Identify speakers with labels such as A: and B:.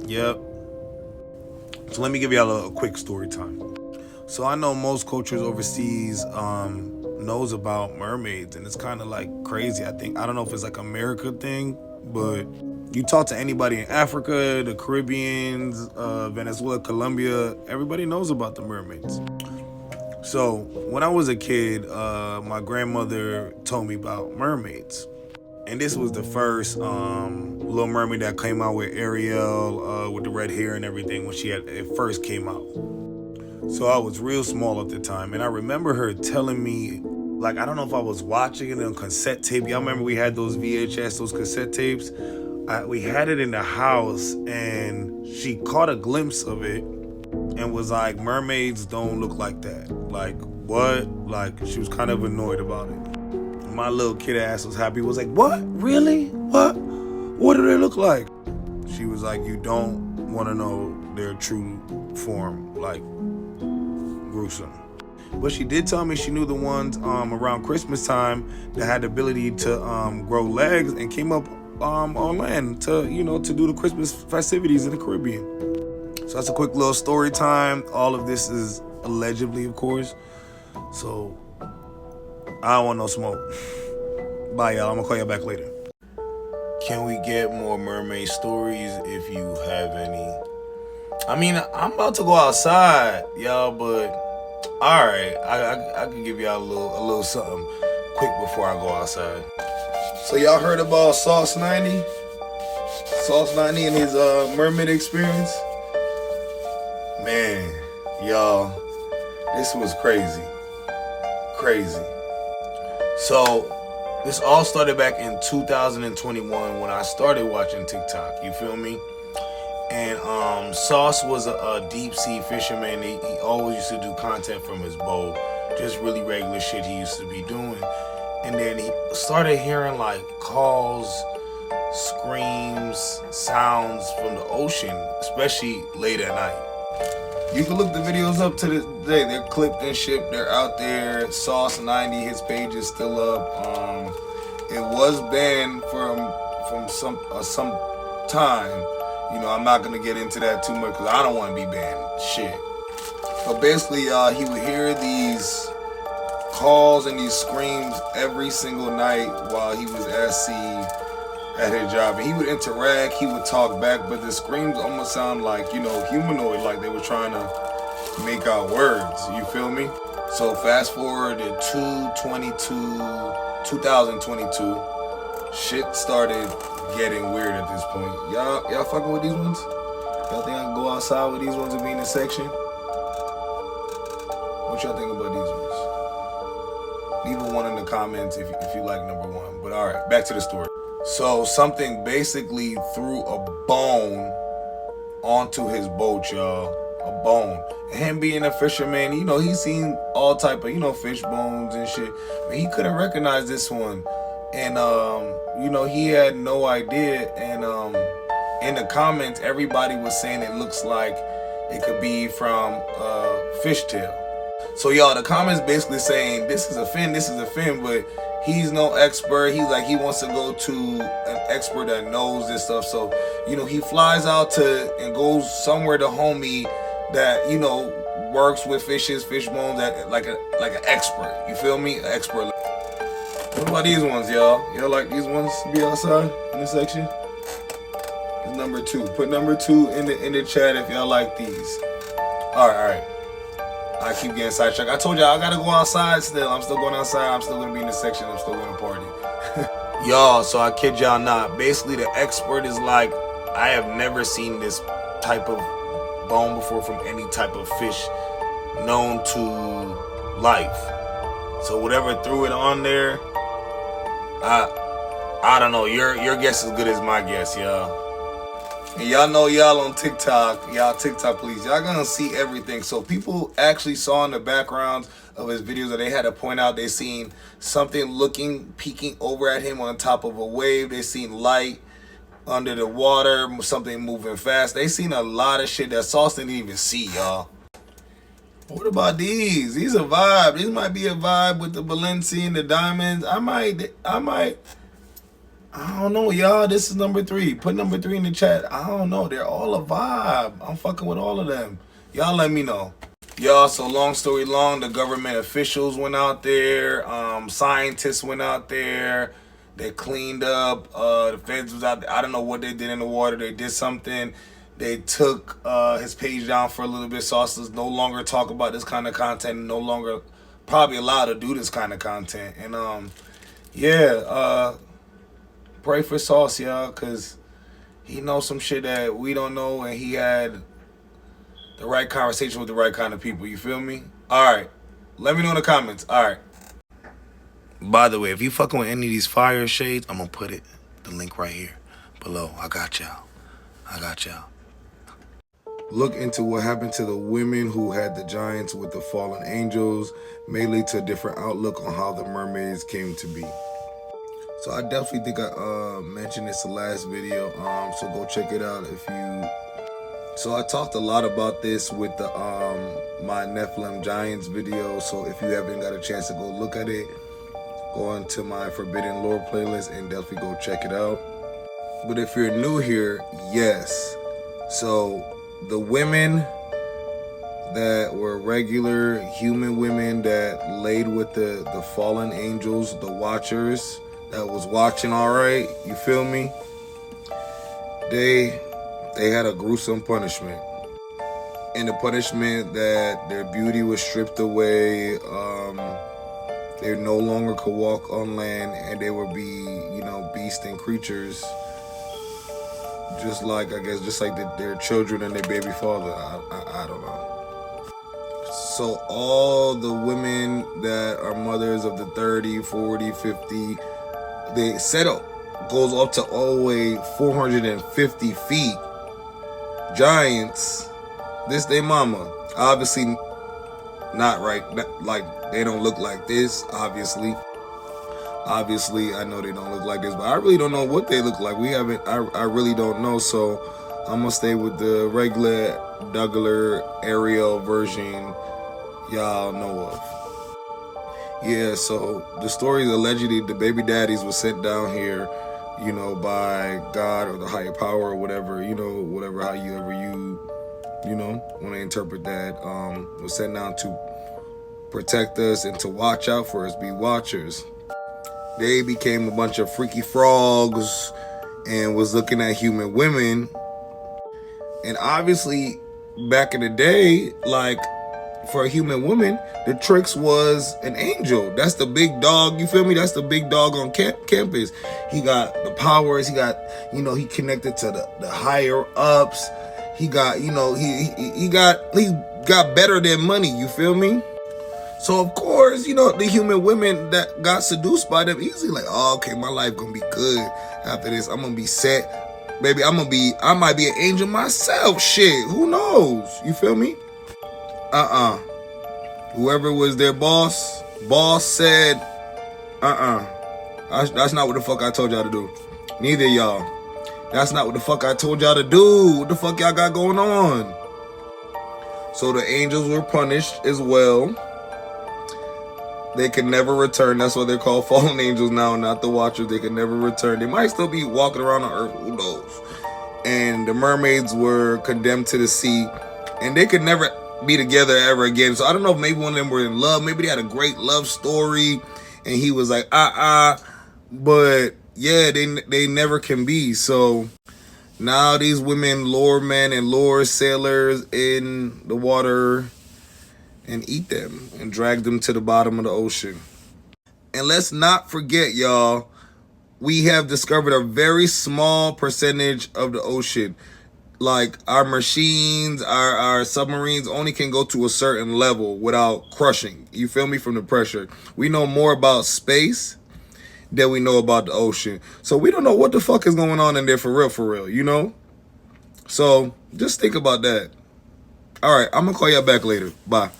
A: Yep. So let me give y'all a quick story time. So I know most cultures overseas knows about mermaids, and it's kind of like crazy. I don't know if it's like America thing, but you talk to anybody in Africa, the Caribbeans, Venezuela, Colombia, everybody knows about the mermaids. So when I was a kid, my grandmother told me about mermaids. And this was the first Little Mermaid that came out with Ariel, with the red hair and everything when it first came out. So I was real small at the time, and I remember her telling me, like, I don't know if I was watching it on cassette tape. Y'all remember we had those VHS, those cassette tapes? We had it in the house, and she caught a glimpse of it and was like, mermaids don't look like that. Like, what? Like, she was kind of annoyed about it. My little kid ass was happy, was like, what? Really? What? What do they look like? She was like, you don't want to know their true form, like gruesome. But she did tell me she knew the ones around Christmas time that had the ability to grow legs and came up on land to do the Christmas festivities in the Caribbean. So that's a quick little story time. All of this is allegedly, of course. So I don't want no smoke. Bye, y'all. I'm gonna call y'all back later. Can we get more mermaid stories if you have any? I mean, I'm about to go outside, y'all, but all right, I can give y'all a little something quick before I go outside. So y'all heard about Sauce 90? Sauce 90 and his mermaid experience? Man, y'all, this was crazy. So this all started back in 2021 when I started watching TikTok. You feel me? And Sauce was a deep sea fisherman. He always used to do content from his boat, just really regular shit he used to be doing. And then he started hearing like calls, screams, sounds from the ocean, especially late at night. You can look the videos up to this day. They're clipped and shipped. They're out there. Sauce 90, his page is still up. It was banned from some time. I'm not gonna get into that too much because I don't want to be banned. Shit. But basically, he would hear these calls and these screams every single night while he was at sea at his job, and he would interact, he would talk back, but the screams almost sound like, humanoid, like they were trying to make out words, you feel me? So fast forward to 2022, shit started getting weird at this point. Y'all fucking with these ones? Y'all think I can go outside with these ones and be in this section? What y'all think about these ones? Leave a one in the comments if you like number one. But all right, back to the story. So something basically threw a bone onto his boat, y'all. A bone. And him being a fisherman, he's seen all type of, fish bones and shit. But he couldn't recognize this one. And, he had no idea. And in the comments, everybody was saying it looks like it could be from a fishtail. So, y'all, the comments basically saying this is a fin, but he's no expert. He wants to go to an expert that knows this stuff. So, he flies out and goes somewhere to homie that, works with fish bones, like an expert. You feel me? An expert. What about these ones, y'all? Y'all like these ones to be outside in this section? It's number 2. Put number 2 in the chat if y'all like these. All right. I keep getting sidetracked. I told y'all I gotta go outside still. I'm still going outside. I'm still gonna be in this section. I'm still gonna party. Y'all, so I kid y'all not. Basically, the expert is like, I have never seen this type of bone before from any type of fish known to life. So whatever threw it on there, I don't know. Your guess is as good as my guess, y'all. And y'all know y'all on TikTok, TikTok please, y'all gonna see everything. So people actually saw in the backgrounds of his videos that they had to point out they seen something peeking over at him on top of a wave. They seen light under the water, something moving fast. They seen a lot of shit that Sauce didn't even see, y'all. What about these? These are vibe. These might be a vibe with the Balenci and the diamonds. I I don't know, y'all. This is number 3. Put number 3 in the chat. I don't know. They're all a vibe. I'm fucking with all of them. Y'all let me know. Y'all, so long story long, the government officials went out there. Scientists went out there. They cleaned up. The feds was out there. I don't know what they did in the water. They did something. They took his page down for a little bit. Sauces no longer talk about this kind of content. No longer probably allowed to do this kind of content. And pray for Sauce, y'all, because he knows some shit that we don't know, and he had the right conversation with the right kind of people. You feel me? All right. Let me know in the comments. All right. By the way, if you fucking with any of these fire shades, I'm going to put the link right here below. I got y'all. Look into what happened to the women who had the giants with the fallen angels. May lead to a different outlook on how the mermaids came to be. So I definitely think I mentioned this the last video. So go check it out if you. So I talked a lot about this with the my Nephilim Giants video. So if you haven't got a chance to go look at it, go into my Forbidden Lore playlist and definitely go check it out. But if you're new here, yes. So the women that were regular human women that laid with the fallen angels, the watchers that was watching, all right, you feel me? They had a gruesome punishment. And the punishment that their beauty was stripped away, they no longer could walk on land, and they would be, beasts and creatures, just like their children and their baby father. I don't know. So all the women that are mothers of the 30, 40, 50, they set up goes up to all the way 450 feet. Giants, this they mama. Obviously not right, like they don't look like this, obviously, I know they don't look like this, but I really don't know what they look like. I really don't know, so I'm gonna stay with the regular Ariel version y'all know of. Yeah, so the story is allegedly the baby daddies were sent down here, by God or the higher power or whatever, however you want to interpret that, was sent down to protect us and to watch out for us, be watchers. They became a bunch of freaky frogs and was looking at human women. And obviously, back in the day, like, for a human woman, the tricks was an angel. That's the big dog, you feel me? That's the big dog on campus. He got the powers, he got, he connected to the higher ups. He got, he got better than money, you feel me? So of course, the human women that got seduced by them easily, like, oh, okay, my life gonna be good after this. I'm gonna be set. Baby, I might be an angel myself. Shit, who knows? You feel me? Whoever was their boss said, that's not what the fuck I told y'all to do. Neither y'all. That's not what the fuck I told y'all to do. What the fuck y'all got going on? So the angels were punished as well. They can never return. That's why they're called fallen angels now, not the watchers. They can never return. They might still be walking around on earth. Who knows? And the mermaids were condemned to the sea. And they could never be together ever again. So I don't know if maybe one of them were in love. Maybe they had a great love story. And he was like, But yeah, they never can be. So now these women lure men and lure sailors in the water and eat them and drag them to the bottom of the ocean. And let's not forget, y'all, we have discovered a very small percentage of the ocean. Like, our machines, our submarines only can go to a certain level without crushing. You feel me? From the pressure. We know more about space than we know about the ocean. So we don't know what the fuck is going on in there for real, So just think about that. All right, I'm going to call y'all back later. Bye.